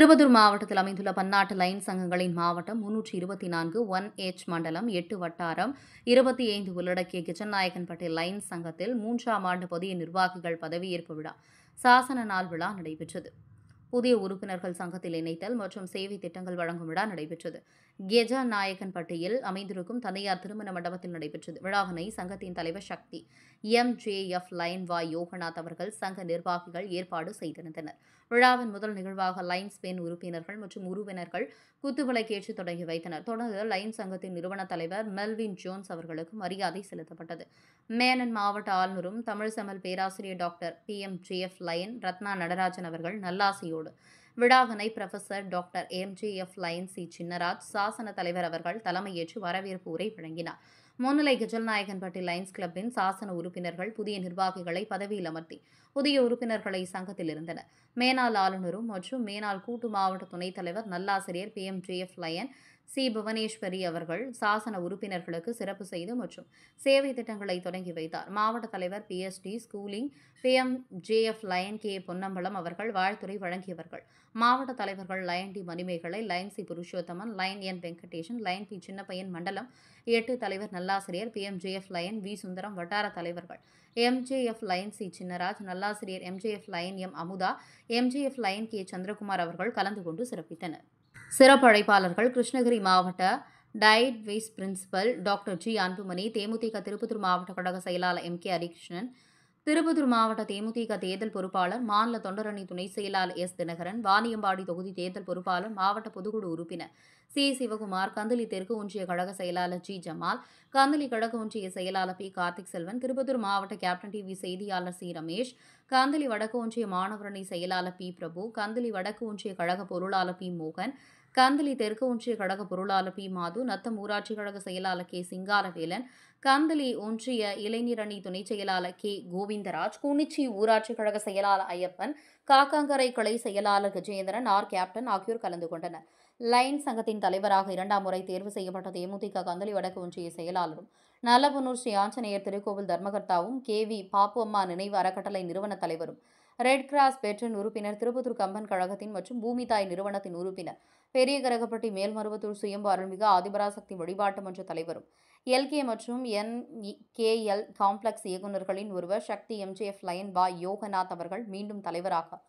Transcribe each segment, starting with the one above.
திருப்பத்தூர் மாவட்டத்தில் அமைந்துள்ள பன்னாட்டு லைன் சங்கங்களின் மாவட்டம் 324 1H மண்டலம் 8 வட்டாரம் 25 உள்ளடக்கிய கிச்சன்நாயக்கன்பட்டி லைன் சங்கத்தில் 3ஆம் ஆண்டு புதிய நிர்வாகிகள் பதவியேற்பு விழா சாசன நாள் விழா நடைபெற்றது. புதிய உறுப்பினர்கள் சங்கத்தில் இணைத்தல் மற்றும் சேவை திட்டங்கள் வழங்கும் விழா நடைபெற்றது. கெஜநாயக்கன்பட்டியில் அமைந்திருக்கும் தனியார் திருமண மண்டபத்தில் நடைபெற்றது. விழாவினை சங்கத்தின் தலைவர் சக்தி MJF லைன் வாய் யோகநாத் அவர்கள் சங்க நிர்வாகிகள் ஏற்பாடு செய்திருந்தனர். விழாவின் முதல் நிகழ்வாக லைன்ஸ் பெண் உறுப்பினர்கள் மற்றும் உறவினர்கள் குத்துவிளக்கேற்றி தொடங்கி வைத்தனர். தொடர்ந்து லைன் சங்கத்தின் நிறுவன தலைவர் மெல்வின் ஜோன்ஸ் அவர்களுக்கு மரியாதை செலுத்தப்பட்டது. மேனன் மாவட்ட ஆளுநரும் தமிழ் செம்மல் பேராசிரியர் doctor PMJF line Ratna Natarajan அவர்கள் நல்லாசையோடு விழாவினை professor doctor MJF line C Chinnaraj சாசன தலைவர் அவர்கள் தலைமையேற்று வரவேற்பு உரை வழங்கினார். முன்னிலை கெஜல்நாயக்கன்பட்டி லைன்ஸ் கிளப்பின் சாசன உறுப்பினர்கள் புதிய நிர்வாகிகளை பதவியில் அமர்த்தி புதிய உறுப்பினர்களை சங்கத்தில் இருந்தனர். மேனாள் ஆளுநரும் மற்றும் மேனாள் கூட்டு மாவட்ட துணைத் தலைவர் நல்லாசிரியர் PMJF லைன் C புவனேஸ்வரி அவர்கள் சாசன உறுப்பினர்களுக்கு சிறப்பு செய்து மற்றும் சேவை திட்டங்களை தொடங்கி வைத்தார். மாவட்ட தலைவர் PSD schooling PMJF Lion K Ponnambalam அவர்கள் வாழ்த்துரை வழங்கியவர்கள். மாவட்ட தலைவர்கள் Lion D Manimegalai, Lion C Purushothaman, Lion N Venkatesan, Lion P Chinnappaiyan, மண்டலம் 8 தலைவர் நல்லாசிரியர் PMJF லைன் V சுந்தரம், வட்டார தலைவர்கள் MJF லைன் C சின்னராஜ், நல்லாசிரியர் MJF Lion M Amudha, MJF Lion K Chandrakumar அவர்கள் கலந்து கொண்டு சிறப்பித்தனர். சிறப்பு அழைப்பாளர்கள் கிருஷ்ணகிரி மாவட்ட DIET vice principal doctor G Anbumani, DMDK Tirupattur மாவட்ட கழக செயலாளர் MK ஹரிகிருஷ்ணன், திருப்பத்தூர் மாவட்ட தேமுதிக தேர்தல் பொறுப்பாளர், மாநில தொண்டரணி துணை செயலாளர் S தினகரன், வாணியம்பாடி தொகுதி தேர்தல் பொறுப்பாளர், மாவட்ட பொதுக்குழு உறுப்பினர் C சிவகுமார், கந்தளி தெற்கு ஒன்றிய கழக செயலாளர் G ஜமால், கந்தளி கிழக்கு ஒன்றிய செயலாளர் P கார்த்திக் செல்வன், திருப்பத்தூர் மாவட்ட கேப்டன் TV செய்தியாளர் C ரமேஷ், கந்தளி வடக்கு ஒன்றிய மாணவரணி செயலாளர் P பிரபு, கந்தளி வடக்கு ஒன்றிய கழக பொருளாளர் P மோகன், கந்தளி தெற்கு ஒன்றிய கழக பொருளாளர் P மாது, நத்தம் ஊராட்சி கழக செயலாளர் K சிங்காரவேலன், கந்தளி ஒன்றிய இளைஞரணி துணை செயலாளர் K கோவிந்தராஜ், குனிச்சி ஊராட்சி கழக செயலாளர் ஐயப்பன், காக்காங்கரை கிளை செயலாளர் கஜேந்திரன், R கேப்டன் ஆகியோர் கலந்து கொண்டனர். லைன் சங்கத்தின் தலைவராக 2ஆம் முறை தேர்வு செய்யப்பட்ட தேமுதிக கந்தளி வடக்கு ஒன்றிய செயலாளரும் நல்லபுனூர் ஸ்ரீ ஆஞ்சநேயர் திருக்கோவில் தர்மகர்த்தாவும் KV பாப்புஅம்மா நினைவு அறக்கட்டளை நிறுவன தலைவரும் ரெட் கிராஸ் பெட்ரன் உறுப்பினர் திருப்பத்தூர் கம்பன் கழகத்தின் மற்றும் பூமிதாய் நிறுவனத்தின் உறுப்பினர் பெரிய கரகப்பட்டி மேல்மருவத்தூர் சுயம்பு அருள்மிகு ஆதிபராசக்தி வழிபாட்டு மன்ற தலைவரும் LK மற்றும் NKL காம்ப்ளெக்ஸ் இயக்குநர்களின் ஒருவர் Sakthi MJF Lion Y Yoganath அவர்கள் மீண்டும் தலைவராக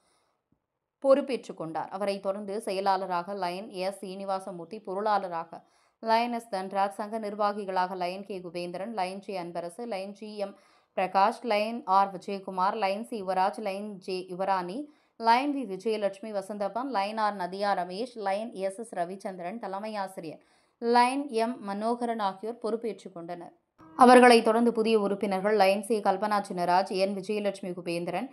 பொறுப்பேற்றுக் கொண்டார். அவரை தொடர்ந்து செயலாளராக லைன் S சீனிவாசமூர்த்தி, பொருளாளராக லைன் S தன்ராஜ், சங்க நிர்வாகிகளாக Lion K Kubendran, Lion J Anbarasu, Lion G M Prakash, Lion R Vijayakumar, Lion C Yuvaraj, Lion J Yuvarani, Lion V Vijayalakshmi Vasanthappan, Lion R Nadhiya Ramesh, Lion SS Ravichandran, தலைமை ஆசிரியர் லைன் M மனோகரன் ஆகியோர் பொறுப்பேற்றுக் கொண்டனர். அவர்களை தொடர்ந்து புதிய உறுப்பினர்கள் Lion C Kalpana Chinnaraj, N Vijayalakshmi Kubendran,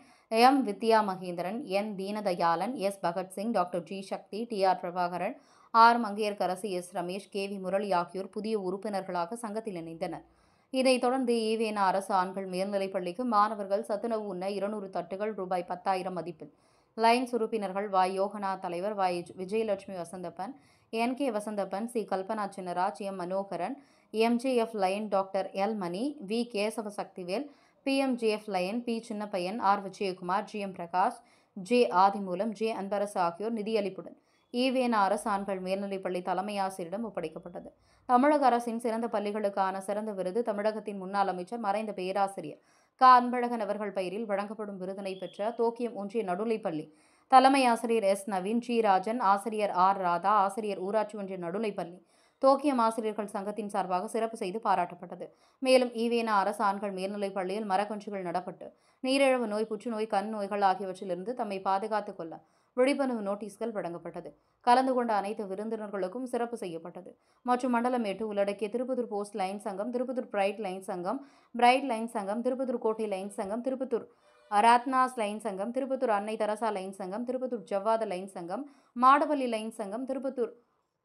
M Vidhya Mahendran, N Deenadayalan, S Bhagat Singh, doctor G Sakthi, TR Prabhakaran, R Mangaiyarkarasi, S Ramesh, KV Murali ஆகியோர் புதிய உறுப்பினர்களாக சங்கத்தில் இணைந்தனர். இதைத் தொடர்ந்து ஈவேனா அரசு ஆண்கள் மேல்நிலைப்பள்ளிக்கு மாணவர்கள் சத்துணவு உண்ண 200 தட்டுகள் ரூபாய் 10,000 மதிப்பில் லைன்ஸ் உறுப்பினர்கள் வாய் யோகநாத், தலைவர் Y Vijayalakshmi Vasanthappan, NK Vasanthappan, C Kalpana Chinnaraj, M Manoharan, MJF Lion doctor L Mani, V Kesava Sakthivel, PMJF Lion P Chinnapaiyan, R Vijayakumar, GM Prakash, J Adhimoolam, J Anbarasu ஆகியோர் நிதியளிப்புடன் ஈவேனா அரசு ஆண்கள் மேல்நிலைப்பள்ளி தலைமை ஆசிரியரிடம் ஒப்படைக்கப்பட்டது. தமிழக அரசின் சிறந்த பள்ளிகளுக்கான சிறந்த விருது தமிழகத்தின் முன்னாள் அமைச்சர் மறைந்த பேராசிரியர் க அன்பழகன் அவர்கள் பெயரில் வழங்கப்படும் விருதினை பெற்ற தோக்கியம் ஒன்றிய நடுநிலைப்பள்ளி தலைமை ஆசிரியர் S நவீன், G ராஜன், ஆசிரியர் R ராதா, ஆசிரியர் ஊராட்சி ஒன்றிய நடுநிலைப்பள்ளி தோக்கியம் ஆசிரியர்கள் சங்கத்தின் சார்பாக சிறப்பு செய்து பாராட்டப்பட்டது. மேலும் ஈவேனா அரசு ஆண்கள் மேல்நிலைப் பள்ளியில் மரக்கன்றுகள் நடப்பட்டு நீரிழிவு நோய், புற்றுநோய், கண் நோய்கள் ஆகியவற்றிலிருந்து தம்மை பாதுகாத்துக் கொள்ள விழிப்புணர்வு நோட்டீஸ்கள் வழங்கப்பட்டது. கலந்து கொண்ட அனைத்து விருந்தினர்களுக்கும் சிறப்பு செய்யப்பட்டது. மற்றும் மண்டலம் 8 உள்ளடக்கிய திருப்பத்தூர் போஸ்ட் லைன் சங்கம், திருப்பத்தூர் பிரைட் லைன் சங்கம், பிரைட் லைன் சங்கம், திருப்பத்தூர் கோட்டை லைன் சங்கம், திருப்பத்தூர் ராத்னாஸ் லைன் சங்கம், திருப்பத்தூர் அன்னை தெரசா லைன் சங்கம், திருப்பத்தூர் ஜவ்வாத லைன் சங்கம், மாடவள்ளி லைன் சங்கம், திருப்பத்தூர்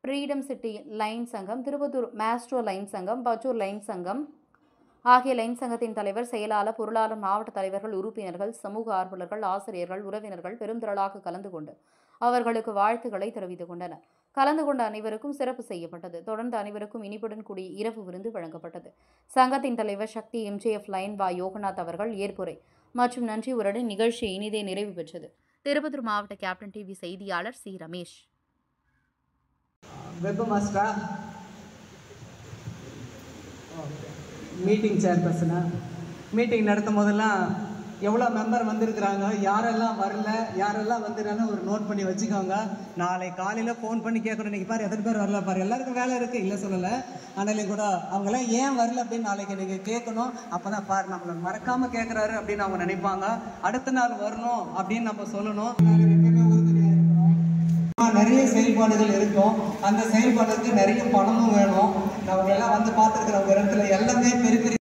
ஃப்ரீடம் சிட்டி லைன் சங்கம், திருப்பத்தூர் மாஸ்ட்ரோ லைன் சங்கம், பச்சூர் லைன் சங்கம் ஆகிய லைன் சங்கத்தின் தலைவர், செயலாளர், பொருளாளர், மாவட்ட தலைவர்கள், உறுப்பினர்கள், சமூக ஆர்வலர்கள், ஆசிரியர்கள், உறவினர்கள் பெருந்திரளாக கலந்து கொண்டு அவர்களுக்கு வாழ்த்துக்களை தெரிவித்துக் கொண்டனர். கலந்து கொண்ட அனைவருக்கும் சிறப்பு செய்யப்பட்டது. தொடர்ந்து அனைவருக்கும் இனிப்புடன் கூடிய இரவு விருந்து வழங்கப்பட்டது. சங்கத்தின் தலைவர் சக்தி MJF லைன் வாய் யோகநாத் அவர்கள் ஏற்புரை மற்றும் நன்றி உரையுடன் நிகழ்ச்சி இனிதே நிறைவு பெற்றது. திருப்பத்தூர் மாவட்ட கேப்டன் டிவி செய்தியாளர் சி ரமேஷ். வெப் மாஸ்டரா, மீட்டிங் சேர்பர்சனா, மீட்டிங் நடத்தும் போதெல்லாம் எவ்வளோ மெம்பர் வந்திருக்கிறாங்க, யாரெல்லாம் வரல, யாரெல்லாம் வந்துடுறாங்க ஒரு நோட் பண்ணி வச்சுக்கோங்க. நாளை காலையில் ஃபோன் பண்ணி கேட்கணும், இன்றைக்கி பாரு எத்தனை பேர் வரல பாரு, எல்லாருக்கும் வேலை இருக்குது இல்லை சொல்லலை, ஆனாலும் கூட அவங்களாம் ஏன் வரல அப்படின்னு நாளைக்கு நீங்கள் கேட்கணும். அப்போ தான் பாரு நம்மளை மறக்காமல் கேட்குறாரு அப்படின்னு அவங்க நினைப்பாங்க. அடுத்த நாள் வரணும் அப்படின்னு நம்ம சொல்லணும். நிறைய செயல்பாடுகள் இருக்கும், அந்த செயல்பாடுக்கு நிறைய பணமும் வேணும். நம்ம எல்லாம் வந்து பார்த்துருக்குற ஒரு இடத்துல எல்லாமே பெரிய பெரிய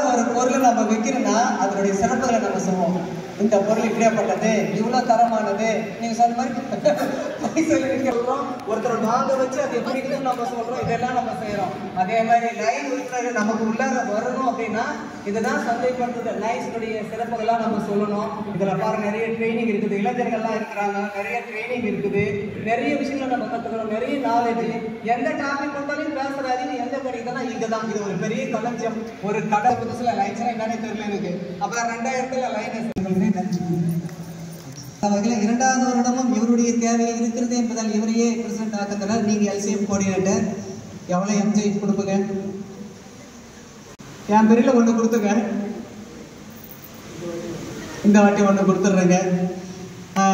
ஒரு பொருளை நம்ம வைக்கிறோம்னா அதனுடைய சிறப்புகளை நம்ம சொல்லுவோம். இந்த பொருள் இப்படியாப்பட்டது, இவ்வளோ தரமானது, நீங்கள் சொன்ன மாதிரி சொல்கிறோம். ஒருத்தர் வாங்க வச்சு அது எப்படி இருக்குன்னு நம்ம சொல்கிறோம், இதெல்லாம் நம்ம செய்கிறோம். அதே மாதிரி லைன் உறுப்பினர் நமக்கு உள்ளார வரணும் அப்படின்னா இதுதான் சந்தைப்படுத்துதல். லைன்ஸுடைய சிறப்புகள்லாம் நம்ம சொல்லணும். இதில் பாருங்க நிறைய ட்ரைனிங் இருக்குது, இளைஞர்கள்லாம் இருக்கிறாங்க, நிறைய ட்ரைனிங் இருக்குது, நிறைய விஷயங்களை நம்ம கற்றுக்கிறோம், நிறைய நாலேஜ். எந்த டாபிக் கொடுத்தாலும் பேசுகிற அறிவு எந்த கிடைக்குதுன்னா இங்கே தான். இது ஒரு பெரிய களஞ்சியம். ஒரு கடை புதுசில் லைன்ஸ்லாம் என்னன்னே தெரியல எனக்கு. அப்புறம் 2000 லைன் வகையில் 2வது வருடமும் இவருடைய தேவை இருக்கிறது என்பதால் இவரையே பிரசிடென்ட் ஆக்குறதுனால நீங்கள் LCF கோஆர்டினேட்டர் எவ்வளோ MJF கொடுப்பீங்க? என் பேரில் ஒன்று கொடுத்துங்க, இந்த வாட்டி ஒன்று கொடுத்துட்றேங்க.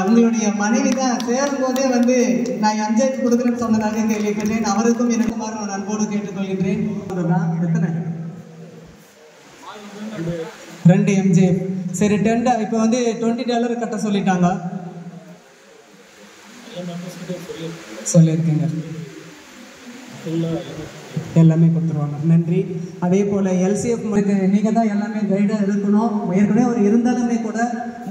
உங்களுடைய மனைவி தான் சேரும் போதே வந்து நான் MJF கொடுக்குறேன்னு சொன்னதாக கேள்விப்பட்டேன். அவருக்கும் எனக்குமாறு நான் அன்போடு கேட்டுக்கொள்கின்றேன். எத்தனை? 2 MJF. சரி, $10 இப்போ வந்து $20 கட்ட சொல்லிட்டாங்க, சொல்லியிருக்கீங்க, எல்லாமே கொடுத்துருவாங்க. நன்றி. அதே போல் LCF நீங்கள் தான் எல்லாமே கைடாக இருக்கணும். ஏற்கனவே அவர் இருந்தாலுமே கூட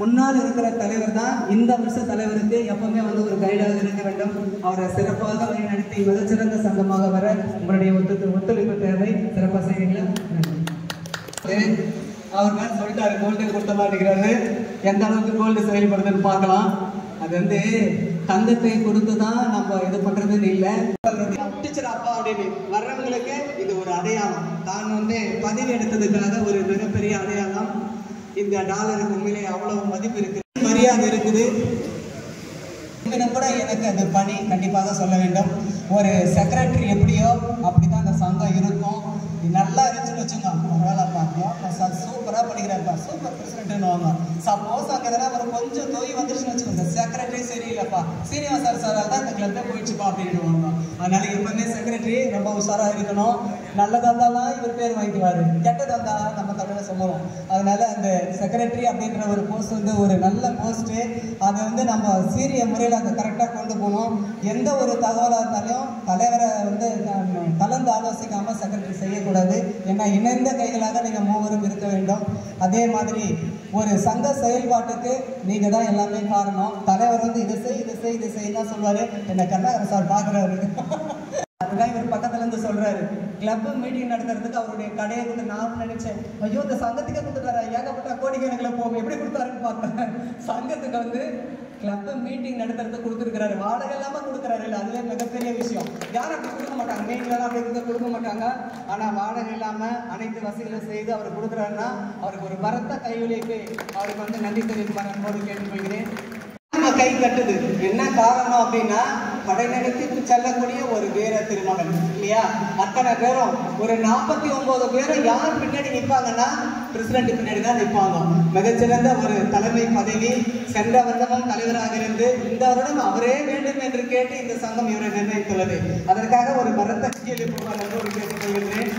முன்னால் இருக்கிற தலைவர் தான் இந்த வருஷ தலைவருக்கு எப்பவுமே வந்து ஒரு கைடாக இருக்க வேண்டும். அவரை சிறப்பாக வழிநடத்தி மிகச்சிறந்த சங்கமாக வர உங்களுடைய ஒத்துழைப்பு தேவை. சிறப்பாக செய்வீங்களா? அவர் மேலே சொல்லிட்டாரு, கோல்டு கொடுத்த மாட்டேங்கிறாரு. எந்த அளவுக்கு கோல்டு செயல்படுதுன்னு பார்க்கலாம். அது வந்து தங்கத்தை கொடுத்து தான் நம்ம இது பண்ணுறதுன்னு இல்லை. டீச்சர் அப்பா அப்படின்னு வர்றவங்களுக்கு இது ஒரு அடையாளம். தான் வந்து பதவி எடுத்ததுக்காக ஒரு மிகப்பெரிய அடையாளம். இந்த டாலருக்கு உண்மையிலே அவ்வளோ மதிப்பு இருக்குது, மரியாதை இருக்குது. இன்னும் கூட எனக்கு அந்த பணி கண்டிப்பாக சொல்ல வேண்டும். ஒரு செக்ரட்டரி எப்படியோ அப்படி தான் அந்த சங்கம் இருக்கும். நல்லா இருந்துச்சுன்னு வச்சுங்க, பரவாயில்லப்பா சார் சூப்பராக படிக்கிறாருப்பா, சூப்பர் பிரசிடென்ட்னு வாங்க. சப்போஸ் அங்கே எதனா ஒரு கொஞ்சம் தொய் வந்துருச்சுன்னு வச்சுக்கோங்க, இந்த செக்ரட்டரி சரியில்லைப்பா, சீனிவாசர் சார் தான் இந்த கிளப்பே போயிடுச்சுப்பா அப்படின்னுவாங்க. அதனால எப்பவுமே செக்ரட்டரி ரொம்ப உஷாராக இருக்கணும். நல்லதாக இருந்தாலும் இவர் பேர் வாங்கிக்குவார், கெட்டதாக இருந்தால் நம்ம தமிழில் சொல்லுவோம். அதனால அந்த செக்ரட்டரி அப்படின்ற ஒரு போஸ்ட் வந்து ஒரு நல்ல போஸ்ட்டு. அதை வந்து நம்ம சீரிய முறையில் அதை கரெக்டாக கொண்டு போகணும். எந்த ஒரு தகவலாக இருந்தாலும் தலைவரை வந்து கலந்து ஆலோசிக்காமல் செக்ரட்டரி செய்யக்கூடாது. ஏன்னா இணைந்த கைகளாக நீங்கள் மூவரும் இருக்க வேண்டும். அதே மாதிரி ஒரு சங்க செயல்பாட்டுக்கு நீங்கள் தான் எல்லாமே காரணம். தலைவர் வந்து இதை செய் இதை செய் இதை செய்யலாம் சொல்லுவார். என்னை கருணாகரன் சார் பார்க்குறாரு, அதுதான் இவர் பக்கத்துலேருந்து சொல்கிறாரு. கிளப்பு மீட்டிங் நடத்துறதுக்கு அவருடைய கடையை கொடுத்து நான் நினைச்சேன், ஐயோ இந்த சங்கத்துக்கே கொடுத்துட்டாரா, ஏகப்பட்ட கோடிக்கணக்கில் போகும், எப்படி கொடுத்தாருன்னு பார்த்தேன். சங்கத்துக்கு வந்து கிளப்பு மீட்டிங் நடத்துறதுக்கு கொடுத்துருக்கிறாரு, வாடகை இல்லாமல் கொடுக்குறாரு. இல்லை, அதுவே மிகப்பெரிய விஷயம். யாரும் அப்படி கொடுக்க மாட்டாங்க, மீட்டிங்லாம் அப்படி கொடுக்க மாட்டாங்க. ஆனால் வாடகை இல்லாமல் அனைத்து வசதிகளும் செய்து அவர் கொடுக்குறாருன்னா அவருக்கு ஒரு பரத்த கையொலிக்கு அவருக்கு வந்து நன்றி தெரிவிக்குமாறு அன்போடு கேட்டுக்கொள்கிறேன். கை கட்டுது என்ன காரணம் அப்படின்னா படைநடத்திற்கு செல்லக்கூடிய ஒரு வீர திருமகன் இல்லையா? அத்தனை பேரும் ஒரு 49 பேரும் யார் பின்னாடி நிற்பாங்கன்னா பிரசிடென்ட் பின்னாடி தான் நிற்பாங்க. மிகச்சிறந்த ஒரு தலைமை பதவி. சென்ற வருடமும் தலைவராக இருந்து இந்த வருடம் அவரே வேண்டும் என்று கேட்டு இந்த சங்கம் இவரை நிர்ணயித்துள்ளது. அதற்காக ஒரு பரத்த கேட்டுக்கொள்கிறேன்.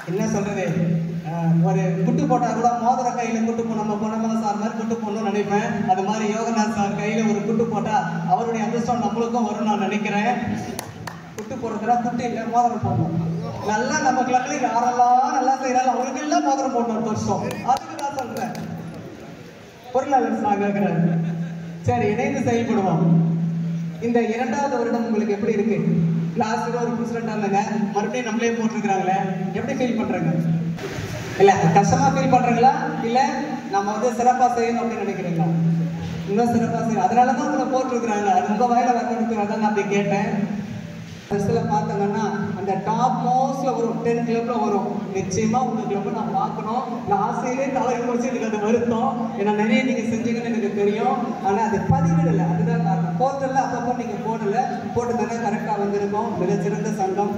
என்ன சொல்றது, ஒரு குட்டு போட்டால் கூட மோதிர கையில் குட்டு போன நம்ம பொன்னமலை சார் மாதிரி குட்டு போடணும்னு நினைப்பேன். அது மாதிரி யோகநாத் சார் கையில் ஒரு குட்டு போட்டால் அவருடைய அதிர்ஷ்டம் நம்மளுக்கும் வரும்னு நான் நினைக்கிறேன். குட்டு போடுறதுனா குட்டு இல்லை, மோதிரம் போடணும். நல்லா நம்ம கிளப்பில் யாரெல்லாம் நல்லா செய்யறாங்க அவங்களுக்கு எல்லாம் மோதிரம் போடணும் ஒரு வருஷம். அதுக்கு நான் சொல்றேன், பொருளாளர் நான் கேட்கிறேன். சரி, இணைந்து செயல்படுவோம். இந்த 2வது வருடம் உங்களுக்கு எப்படி இருக்கு? கிளாஸுக்கு ஒரு பிரசிடென்ட் இல்லைங்க, மறுபடியும் நம்மளே போட்டிருக்கிறாங்களே, எப்படி ஃபீல் பண்றாங்க? இல்லை கஷ்டமா ஃபீல் பண்றீங்களா, இல்லை நம்ம வந்து சிறப்பாக செய்யணும் அப்படின்னு நினைக்கிறீங்களா? இன்னும் சிறப்பாக செய்யணும், அதனால தான் உங்களை போட்டிருக்கிறாங்க. அது உங்க வாயில வரணுங்கிறத நான் அப்படி கேட்டேன். பஸ்ஸில் பார்த்தாங்கன்னா அந்த டாப் மோஸ்ட்ல வரும் 10 கிளப்ல வரும். நிச்சயமா உங்க கிளப்பை நான் பார்க்கணும். நான் ஆசையிலே தலைக்கு போச்சு, எனக்கு அது வருத்தம். ஏன்னா நிறைய நீங்க செஞ்சீங்கன்னு எனக்கு தெரியும். ஆனா அது பதிவிடலை, அதுதான் காரணம். போர்ட்டல்ல அப்பப்போ நீங்க போட்டதானே கரெக்டா வந்திருக்கும். மிகச்சிறந்த சங்கம்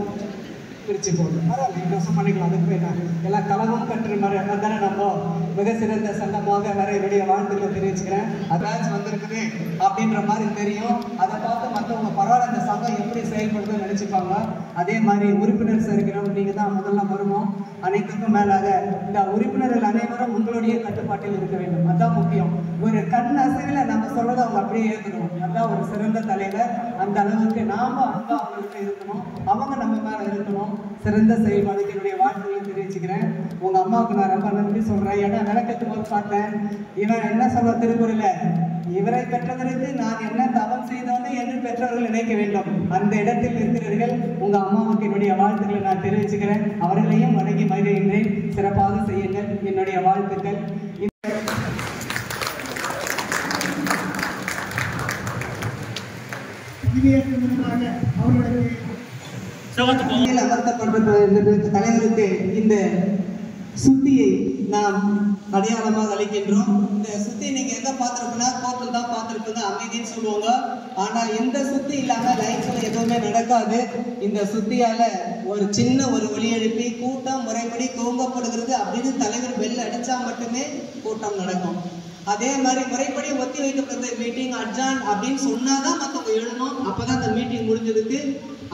பிரிச்சு போடணும். பரவாயில்ல, இன்வெஸ்ட் பண்ணிக்கலாம். அதுக்கு என்ன எல்லாம் கலகம் கட்டுற மாதிரி தானே நம்ம மிக சிறந்த சங்கமாக வர என்னுடைய வாழ்த்துக்களை தெரிவிச்சுக்கிறேன். அட்வான்ஸ் வந்திருக்குது அப்படின்ற மாதிரி தெரியும். அதை பார்த்து மற்றவங்க பரவாயில்ல இந்த சங்கம் எப்படி செயல்படுதுன்னு நினைச்சுப்பாங்க. அதே மாதிரி உறுப்பினர் சேர்க்கிறோம், நீங்க தான் முதல்ல வருவோம். அனைத்துக்கும் மேலாக இந்த உறுப்பினர்கள் அனைவரும் உங்களுடைய கட்டுப்பாட்டில் இருக்க வேண்டும். அதுதான் முக்கியம். ஒரு கண் அசைவில் நம்ம சொல்றதை அவங்க அப்படியே ஏற்றுக்கணும். அதுதான் ஒரு சிறந்த தலைவர். அந்த அளவுக்கு நாம அன்பா அவங்களுக்கு இருக்கணும், அவங்க நம்ம மேல இருக்கணும். சிறந்த செயல்பாடுக்கு என்னுடைய வாழ்த்துக்களை தெரிவிச்சுக்கிறேன். உங்க அம்மாவுக்கு நான் ரொம்ப நன்றி சொல்றேன். ஏன்னா விளக்கத்து போது பார்த்தேன், இவன் என்ன சொல்ல திருக்குறள்ல, இவரை பெற்றதற்கு நான் என்ன தவம் செய்தோன்னு என்று பெற்றவர்கள் நினைக்க வேண்டும். அந்த இடத்தில் இருக்கிறீர்கள். உங்க அம்மாவுக்கு என்னுடைய வாழ்த்துக்களை நான் தெரிவிச்சுக்கிறேன். அவர்களையும் வணங்கி மகிழ்கின்றேன். சிறப்பாக செய்யுங்கள். என்னுடைய வாழ்த்துக்கள். அமர்த்தப்பட்ட தலைவருக்கு இந்த சுத்தியை நாம் அடையாளமாக அளிக்கின்றோம். இந்த சுத்தி நீங்க எங்க பார்த்திருப்பீங்கன்னா கோர்ட்டில் தான் பார்த்திருப்பீங்க, அமைதின்னு சொல்லுவாங்க. ஆனா எந்த சுத்தி இல்லாம லைஃப்ல எதுவுமே நடக்காது. இந்த சுத்தியால ஒரு சின்ன ஒரு ஒலி எழுப்பி கூட்டம் முறைப்படி துவங்கப்படுகிறது அப்படின்னு தலைவர் பெல் அடிச்சா மட்டுமே கூட்டம் நடக்கும். அதே மாதிரி முறைப்படி ஒத்தி வைக்கப்படுறது மீட்டிங் அட்ஜான் அப்படின்னு சொன்னாதான் மற்றவங்க எழுதணும். அப்பதான் அந்த மீட்டிங் முடிஞ்சதுக்கு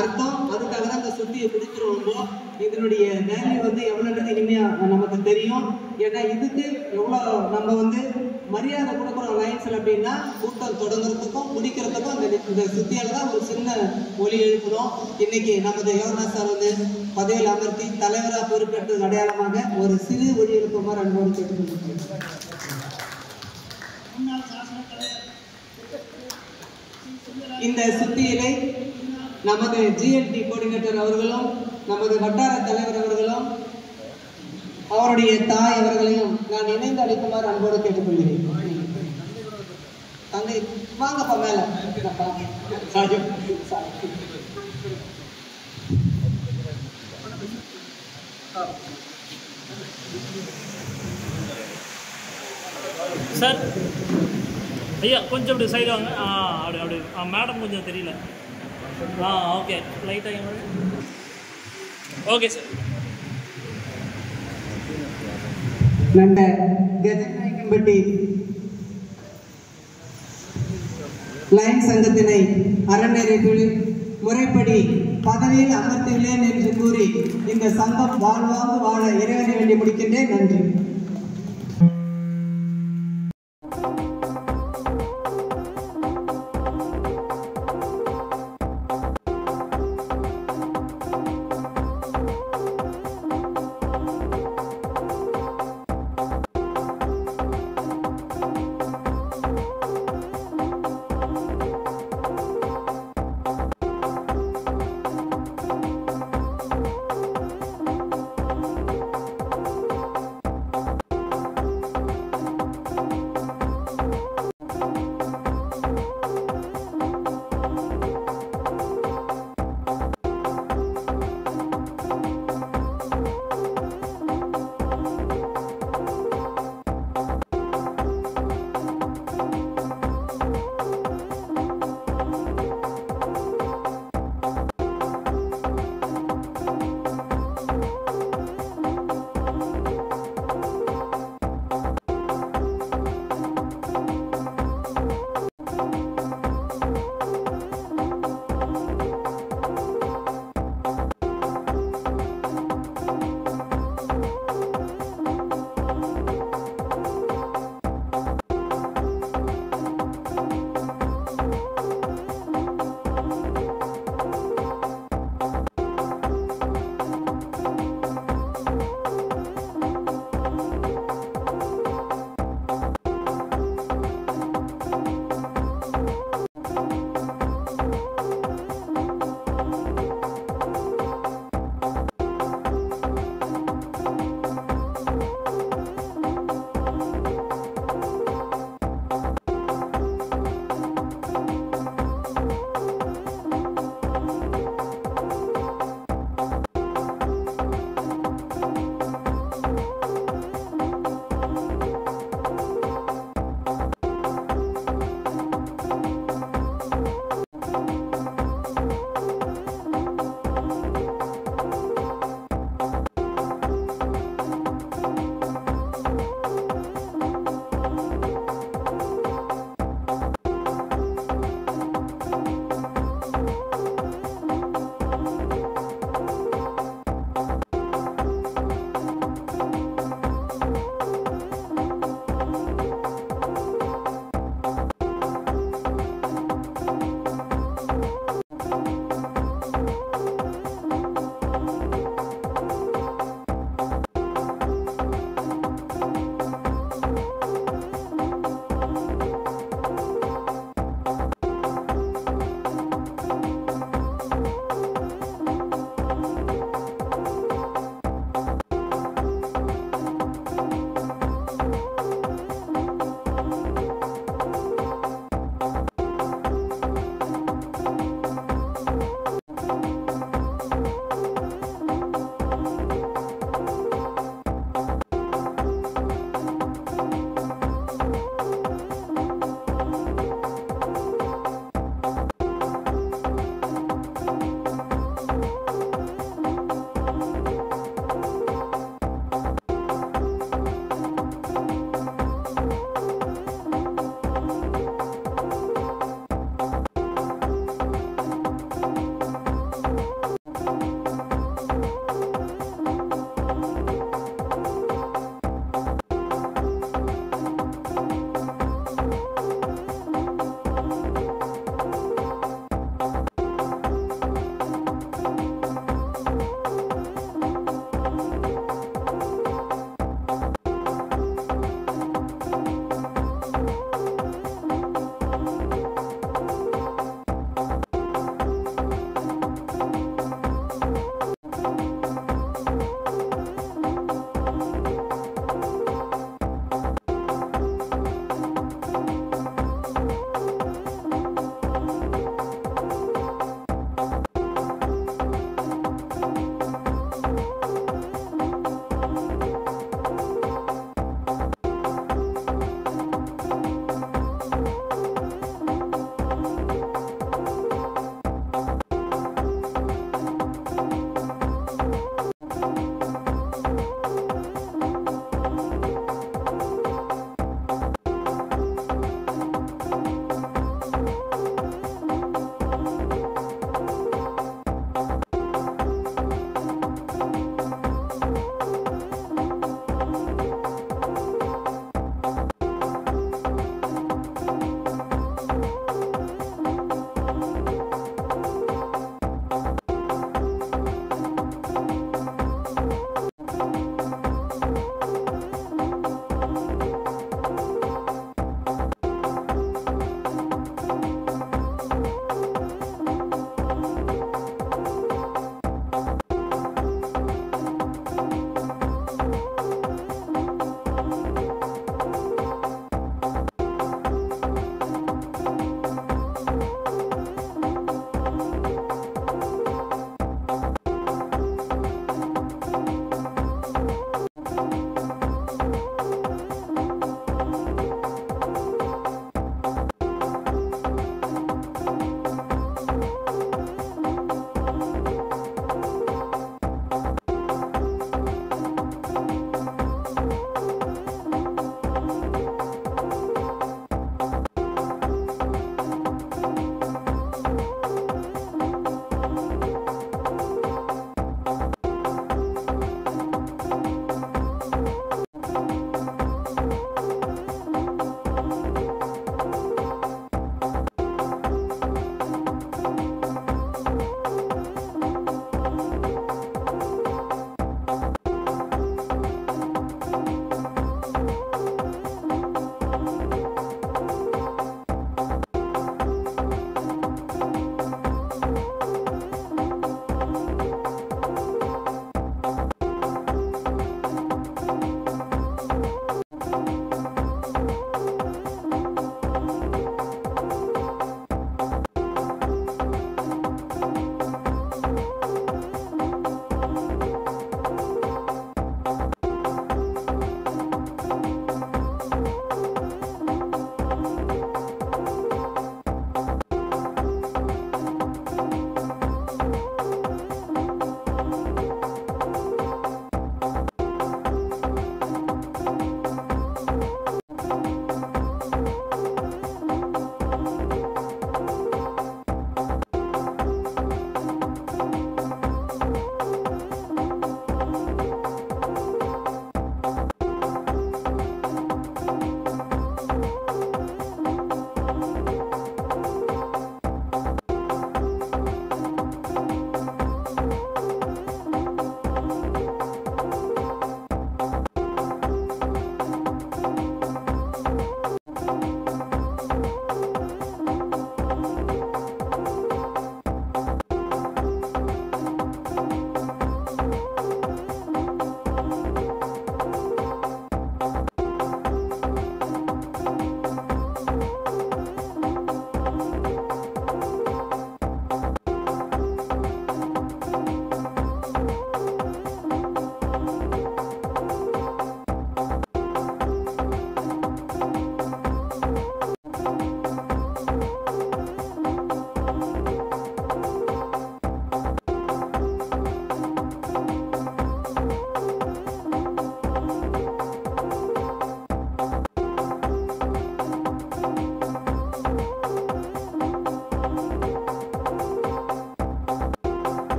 அர்த்தம். அதுக்காக தான் இந்த சுத்தியை பிடிச்சிருவோம். இதனுடைய வேல்யூ எவ்வளவுன்றது இனிமையா நமக்கு தெரியும். ஏன்னா இதுக்கு எவ்வளவு நம்ம மரியாதை கொடுக்குறோம் லைன்ஸ்ல அப்படின்னா, கூட்டம் தொடங்குறதுக்கும் முடிக்கிறதுக்கும் இந்த சுத்தியால தான் ஒரு சின்ன ஒலி எழுப்பணும். இன்னைக்கு நமது யோகா சார் பதவியில் அமர்த்தி தலைவராக பொறுப்பேற்றது அடையாளமாக ஒரு சிறு ஒலி எழுப்புமாறு அன்போடு கேட்டுக்கொண்டிருக்கிறேன். இந்த சுத்தியிலை நமது ஜிஎல்டி கோஆர்டினேட்டர் அவர்களும் நமது வட்டார தலைவர் அவர்களும் அவருடைய தாய் அவர்களையும் நான் இணைந்து அளிக்குமாறு அன்போடு கேட்டுக்கொள்கிறேன். தங்கை வாங்கப்பா மேல. சார் ஐயா கொஞ்சம் அப்படி சைடு வாங்க. அப்படி அப்படி மேடம் கொஞ்சம் தெரியல. ஓகே லைட்டாக ஓகே சார். நண்ட கஜநாயக்கம்பட்டி லைன் சங்கத்தினை அறநெறிகளில் முறைப்படி பதவியில் அமர்த்தியுள்ளேன் என்று கூறி இந்த சங்கம் வாழ்வாங்க வாழ இறைவனை வேண்டி முடிக்கின்றேன். நன்றி.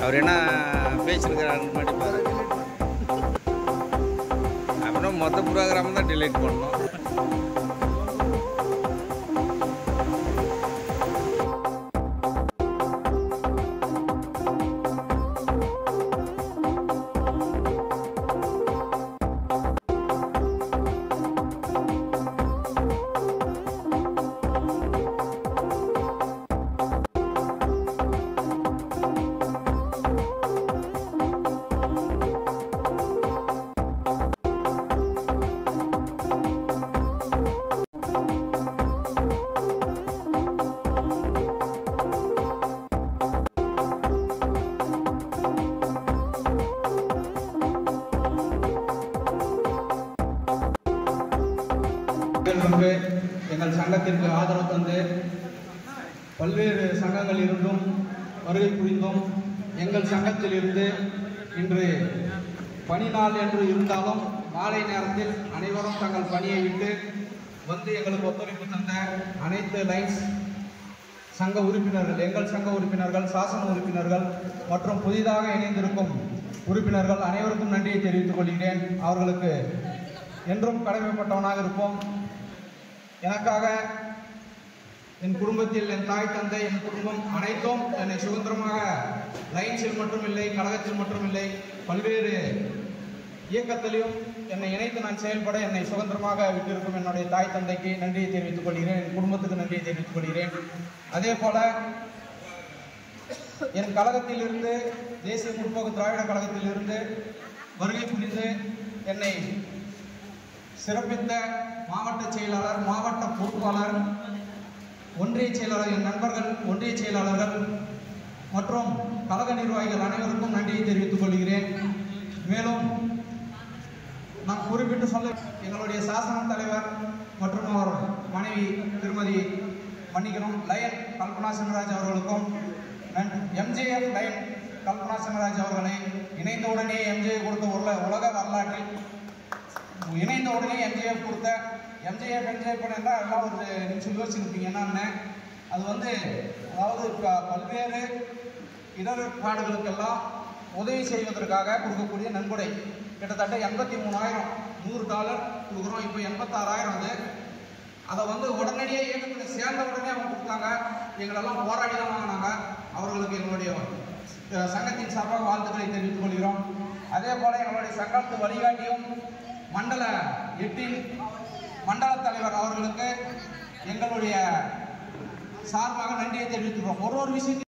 அவர் என்ன பேசியிருக்கிறாருன்னு மட்டும் பாருங்க. அப்படின்னா மொத்த ப்ரோக்ராம் தான் டிலீட் பண்ணணும். கொண்டு எங்கள் சங்கத்திற்கு ஆதரவு தந்து பல்வேறு சங்கங்கள் இருந்தும் வருகை புரிந்தும் எங்கள் சங்கத்தில் இருந்து இன்று பணி நாள் என்று இருந்தாலும் மாலை நேரத்தில் அனைவரும் தங்கள் பணியை விட்டு வந்து எங்களுக்கு ஒத்துழைப்பு தந்த அனைத்து லைன்ஸ் சங்க உறுப்பினர்கள், எங்கள் சங்க உறுப்பினர்கள், சாசன உறுப்பினர்கள் மற்றும் புதிதாக இணைந்திருக்கும் உறுப்பினர்கள் அனைவருக்கும் நன்றியை தெரிவித்துக் கொள்கிறேன். அவர்களுக்கு என்றும் கடமைப்பட்டவனாக இருப்போம். எனக்காக என் குடும்பத்தில் என் தாய் தந்தை என் குடும்பம் அனைத்தும் என்னை சுதந்திரமாக லைன்ஸில் மட்டும் இல்லை, கழகத்தில் மட்டும் இல்லை, பல்வேறு இயக்கத்திலையும் என்னை இணைத்து நான் செயல்பட என்னை சுதந்திரமாக விட்டிருக்கும் என்னுடைய தாய் தந்தைக்கு நன்றியை தெரிவித்துக் கொள்கிறேன். என் குடும்பத்துக்கு நன்றியை தெரிவித்துக் கொள்கிறேன். அதே போல என் கழகத்திலிருந்து, தேசிய முற்போக்கு திராவிட கழகத்திலிருந்து வருகை புரிந்து என்னை சிறப்பித்த மாவட்ட செயலாளர், மாவட்ட பொறுப்பாளர், ஒன்றிய செயலாளர், என் நண்பர்கள், ஒன்றிய செயலாளர்கள் மற்றும் கழக நிர்வாகிகள் அனைவருக்கும் நன்றியை தெரிவித்துக் கொள்கிறேன். மேலும் நாம் குறிப்பிட்டு சொல்ல எங்களுடைய சாசன தலைவர் மற்றும் அவர் மனைவி திருமதி மன்னிக்கணும் லயன் கல்பனா சிங்கராஜ் அவர்களுக்கும், எம்ஜிஎஃப் லயன் கல்பனா சிங்கராஜ் அவர்களை இணைந்த உடனே எம்ஜிஎஃப் கொடுத்த உலக வரலாற்றில் இணைந்த உடனே எம்ஜிஎஃப் கொடுத்த எம்ஜிஎஃப் பண்ணா எல்லாம் ஒரு நிமிஷம் யோசிச்சிருப்பீங்க. என்னன்னு அது அதாவது பல்வேறு இடர்பாடுகளுக்கெல்லாம் உதவி செய்வதற்காக கொடுக்கக்கூடிய நன்கொடை கிட்டத்தட்ட 83,000 $100 கொடுக்குறோம். இப்போ 86,000 அதை உடனடியே இயக்கத்தில் சேர்ந்த உடனே அவங்க கொடுத்தாங்க. எங்களெல்லாம் போராடி தான் வாங்கினாங்க. அவர்களுக்கு எங்களுடைய சங்கத்தின் சார்பாக வாழ்த்துக்களை தெரிவித்துக் கொள்கிறோம். அதே போல எங்களுடைய சங்கத்து வழிகாட்டியும் மண்டல 8 மண்டல தலைவர் அவர்களுக்கு எங்களுடைய சார்பாக நன்றியை தெரிவித்துக்கிறோம். ஒரு விஷயத்தில்